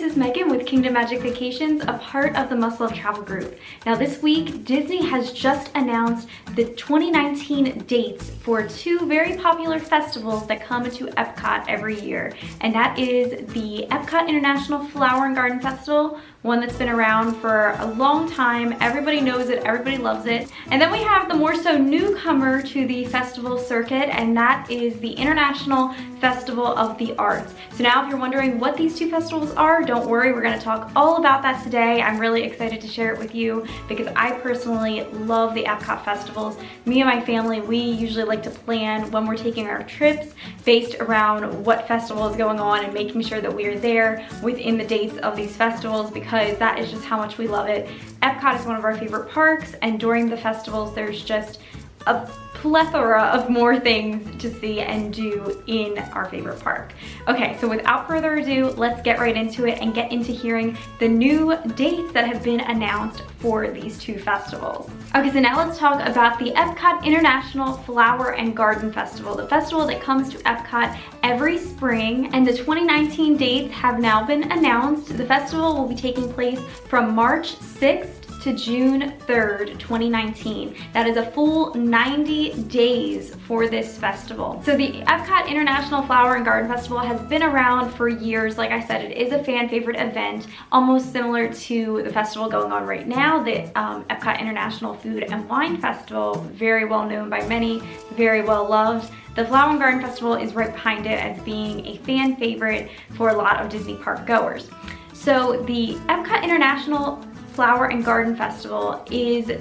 this is Megan with Kingdom Magic Vacations, a part of the Muscle of Travel Group. Now this week, Disney has just announced the 2019 dates for two very popular festivals that come to Epcot every year. And that is the Epcot International Flower and Garden Festival, one that's been around for a long time. Everybody knows it, everybody loves it. And then we have the more so newcomer to the festival circuit, and that is the International Festival of the Arts. So now if you're wondering what these two festivals are, don't worry, we're gonna talk all about that today. I'm really excited to share it with you because I personally love the Epcot festivals. Me and my family, we usually like to plan when we're taking our trips based around what festival is going on and making sure that we are there within the dates of these festivals, because that is just how much we love it. Epcot is one of our favorite parks, and during the festivals there's just a plethora of more things to see and do in our favorite park. Okay, so without further ado, let's get right into it and get into hearing the new dates that have been announced for these two festivals. Okay, so now let's talk about the Epcot International Flower and Garden Festival, the festival that comes to Epcot every spring, and the 2019 dates have now been announced. The festival will be taking place from March 6th to June 3rd, 2019. That is a full 90 days for this festival. So the Epcot International Flower and Garden Festival has been around for years. Like I said, it is a fan favorite event, almost similar to the festival going on right now, the Epcot International Food and Wine Festival, very well known by many, very well loved. The Flower and Garden Festival is right behind it as being a fan favorite for a lot of Disney park goers. So the Epcot International Flower and Garden Festival is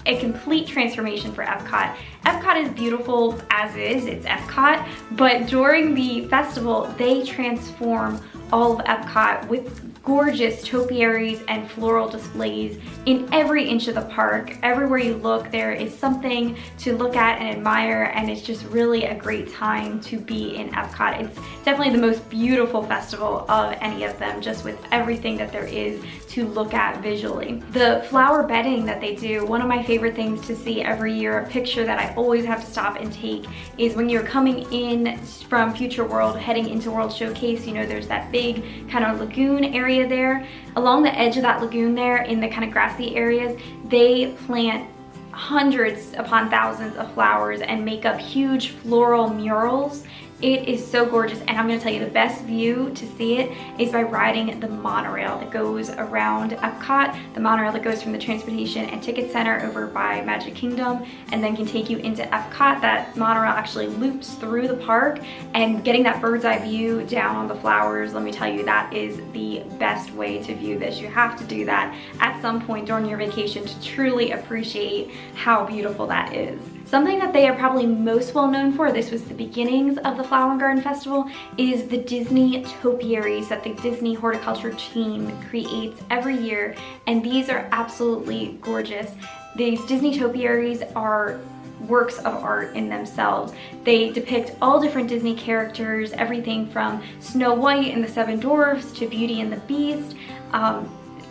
a complete transformation for Epcot. Epcot is beautiful as is, it's Epcot, but during the festival, they transform all of Epcot with gorgeous topiaries and floral displays in every inch of the park. Everywhere you look, there is something to look at and admire, and it's just really a great time to be in Epcot. It's definitely the most beautiful festival of any of them, just with everything that there is to look at visually. The flower bedding that they do, one of my favorite things to see every year, a picture that I always have to stop and take, is when you're coming in from Future World, heading into World Showcase, you know, there's that big kind of lagoon area there. Along the edge of that lagoon there, in the kind of grassy areas, they plant hundreds upon thousands of flowers and make up huge floral murals. It is so gorgeous, and I'm going to tell you the best view to see it is by riding the monorail that goes around Epcot, the monorail that goes from the Transportation and Ticket Center over by Magic Kingdom and then can take you into Epcot. That monorail actually loops through the park, and getting that bird's eye view down on the flowers, let me tell you, that is the best way to view this. You have to do that at some point during your vacation to truly appreciate how beautiful that is. Something that they are probably most well known for, this was the beginnings of the Flower and Garden Festival, is the Disney topiaries that the Disney horticulture team creates every year, and these are absolutely gorgeous. These Disney topiaries are works of art in themselves. They depict all different Disney characters, everything from Snow White and the Seven Dwarfs to Beauty and the Beast.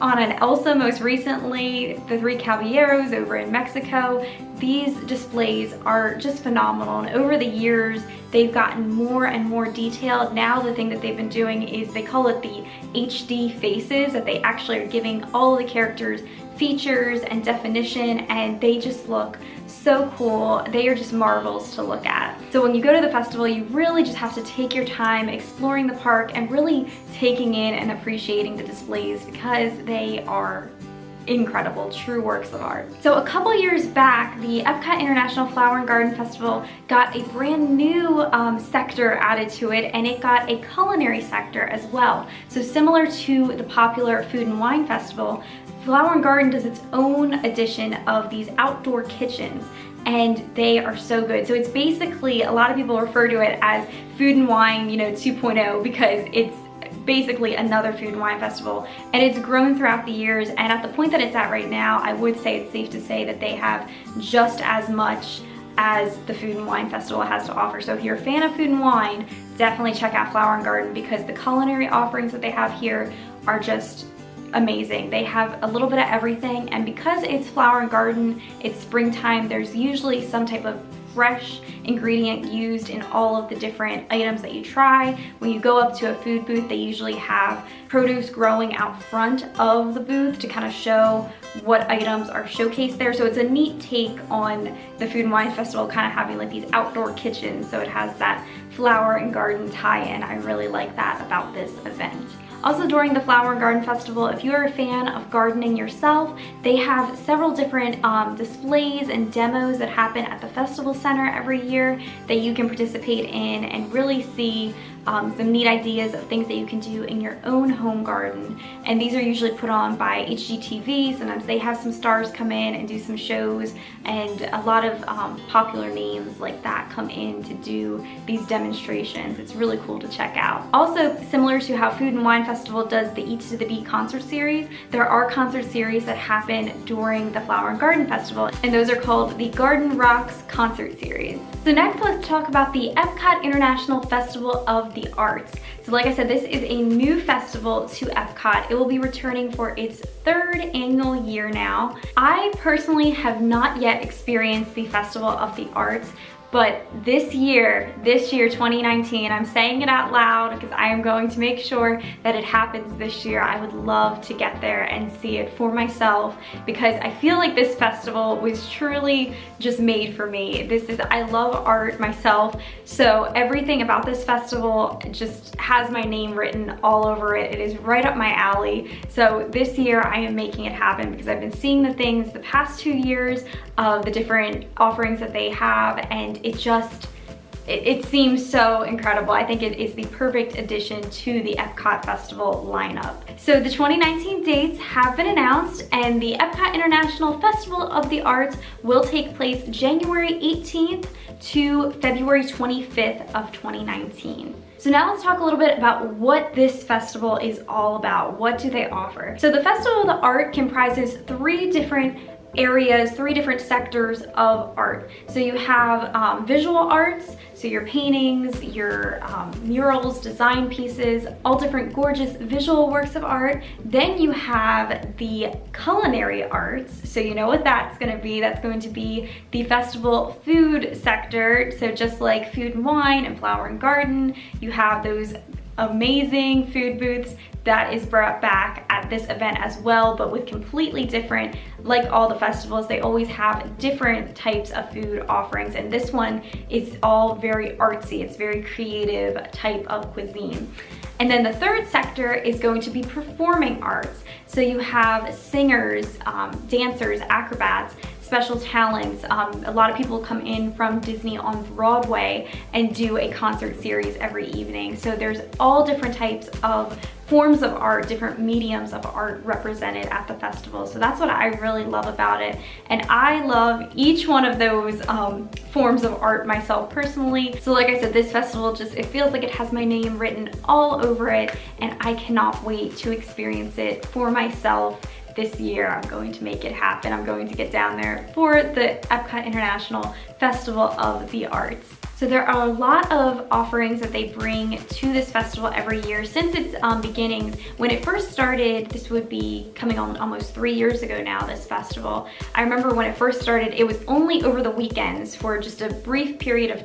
On an Elsa most recently, the Three Caballeros over in Mexico. These displays are just phenomenal, and over the years they've gotten more and more detailed. Now the thing that they've been doing is they call it the HD faces, that they actually are giving all of the characters features and definition, and they just look so cool. They are just marvels to look at. So when you go to the festival, you really just have to take your time exploring the park and really taking in and appreciating the displays, because they are incredible, true works of art. So a couple years back, the Epcot International Flower and Garden Festival got a brand new sector added to it, and it got a culinary sector as well. So similar to the popular Food and Wine Festival, Flower and Garden does its own edition of these outdoor kitchens, and they are so good. So it's basically, a lot of people refer to it as Food and Wine, 2.0, because it's basically another food and wine festival, and it's grown throughout the years, and at the point that it's at right now, I would say it's safe to say that they have just as much as the Food and Wine Festival has to offer. So if you're a fan of food and wine, definitely check out Flower and Garden, because the culinary offerings that they have here are just amazing. They have a little bit of everything, and because it's Flower and Garden, it's springtime, there's usually some type of fresh ingredient used in all of the different items that you try. When you go up to a food booth, they usually have produce growing out front of the booth to kind of show what items are showcased there. So it's a neat take on the Food and Wine Festival, kind of having like these outdoor kitchens. So it has that flower and garden tie-in. I really like that about this event. Also during the Flower and Garden Festival, if you're a fan of gardening yourself, they have several different displays and demos that happen at the Festival Center every year that you can participate in and really see some neat ideas of things that you can do in your own home garden. And these are usually put on by HGTV. Sometimes they have some stars come in and do some shows, and a lot of popular names like that come in to do these demonstrations. It's really cool to check out. Also, similar to how Food and Wine Festival does the Eats to the Beat concert series, there are concert series that happen during the Flower and Garden Festival, and those are called the Garden Rocks Concert Series. So next, let's talk about the Epcot International Festival of the Arts. So like I said, this is a new festival to Epcot. It will be returning for its 3rd annual year now. I personally have not yet experienced the Festival of the Arts, but this year 2019, I'm saying it out loud because I am going to make sure that it happens this year. I would love to get there and see it for myself because I feel like this festival was truly just made for me. I love art myself, so everything about this festival just has my name written all over it. It is right up my alley. So this year I am making it happen because I've been seeing the things the past 2 years of the different offerings that they have, and it seems so incredible. I think it is the perfect addition to the Epcot Festival lineup. So the 2019 dates have been announced, and the Epcot International Festival of the Arts will take place January 18th to February 25th of 2019. So now let's talk a little bit about what this festival is all about. What do they offer? So the Festival of the Art comprises 3 different areas, 3 different sectors of art. So you have visual arts, so your paintings, your murals, design pieces, all different gorgeous visual works of art. Then you have the culinary arts, so you know what that's going to be. That's going to be the festival food sector. So just like Food and Wine and Flower and Garden, you have those amazing food booths. That is brought back at this event as well, but with completely different, like all the festivals, they always have different types of food offerings, and this one is all very artsy. It's very creative type of cuisine. And then the 3rd sector is going to be performing arts. So you have singers, dancers, acrobats, special talents. A lot of people come in from Disney on Broadway and do a concert series every evening. So there's all different types of forms of art, different mediums of art represented at the festival. So that's what I really love about it. And I love each one of those forms of art myself personally. So like I said, this festival it feels like it has my name written all over it, and I cannot wait to experience it for myself. This year, I'm going to make it happen. I'm going to get down there for the Epcot International Festival of the Arts. So there are a lot of offerings that they bring to this festival every year since its beginnings. When it first started, this would be coming on almost 3 years ago now, this festival. I remember when it first started, it was only over the weekends for just a brief period of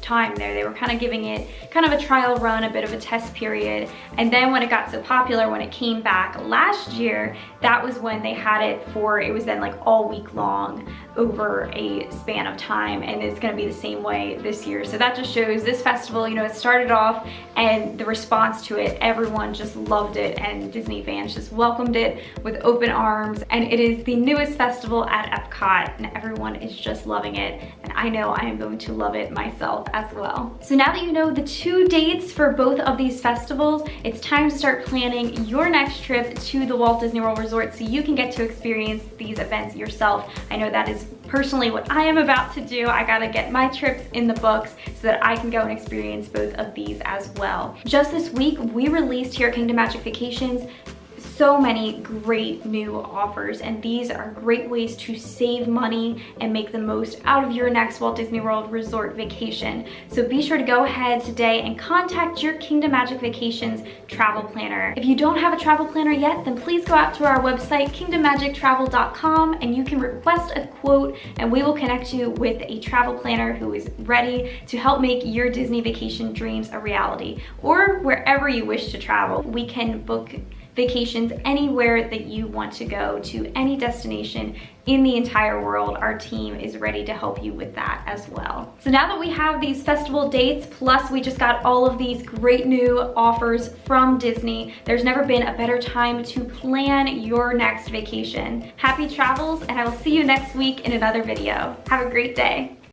time there. They were kind of giving it kind of a trial run, a bit of a test period. And then when it got so popular, when it came back last year, that was when they had it was then like all week long over a span of time, and it's gonna be the same way this year. So that just shows this festival, you know, it started off and the response to it, everyone just loved it, and Disney fans just welcomed it with open arms. And it is the newest festival at Epcot, and everyone is just loving it. And I know I am going to love it myself as well. So now that you know the 2 dates for both of these festivals, it's time to start planning your next trip to the Walt Disney World Resort so you can get to experience these events yourself. I know that is personally what I am about to do. I gotta get my trips in the books so that I can go and experience both of these as well. Just this week, we released here at Kingdom Magic Vacations so many great new offers, and these are great ways to save money and make the most out of your next Walt Disney World Resort vacation. So be sure to go ahead today and contact your Kingdom Magic Vacations travel planner. If you don't have a travel planner yet, then please go out to our website, kingdommagictravel.com, and you can request a quote, and we will connect you with a travel planner who is ready to help make your Disney vacation dreams a reality. Or wherever you wish to travel, we can book vacations anywhere that you want to go, to any destination in the entire world. Our team is ready to help you with that as well. So now that we have these festival dates, plus we just got all of these great new offers from Disney, there's never been a better time to plan your next vacation. Happy travels, and I will see you next week in another video. Have a great day.